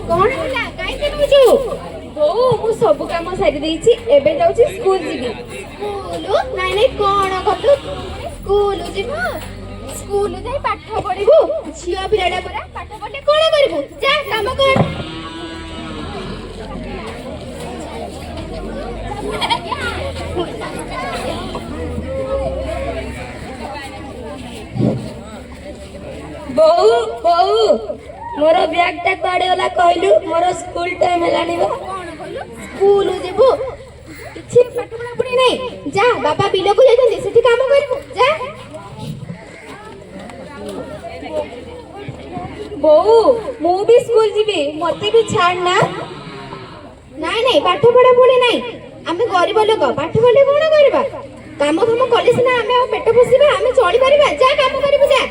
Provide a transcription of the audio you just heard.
कौन है कहीं नौचु बोऊ मु सब काम सारी देछि एबे जाउछि स्कूल जीबी स्कूल नाइ नाइ कोन कतु स्कूल जीबो स्कूल जाई पाठ पढिबु झियो पिलाडा परा पाठ पढले कोन करबु जा काम कर बोऊ बोऊ मोर बैग टा कुआडे गला कहलु मोर स्कूल टाइम हेलानी बा स्कूल जीबु किछि पाठ पढा पढी नै जा बाबा बिलो को जाइछन सेठी काम करबु जा बोऊ मु भी स्कूल जीबी मते भी छाड़ ना नाइ नाइ पाठ पढा पढी नै आमे गरीब लोक पाठ पढले कोन करबा काम काम कले सिना आमे पेट पोसिबा आमे चली परिबा जा काम करबु जा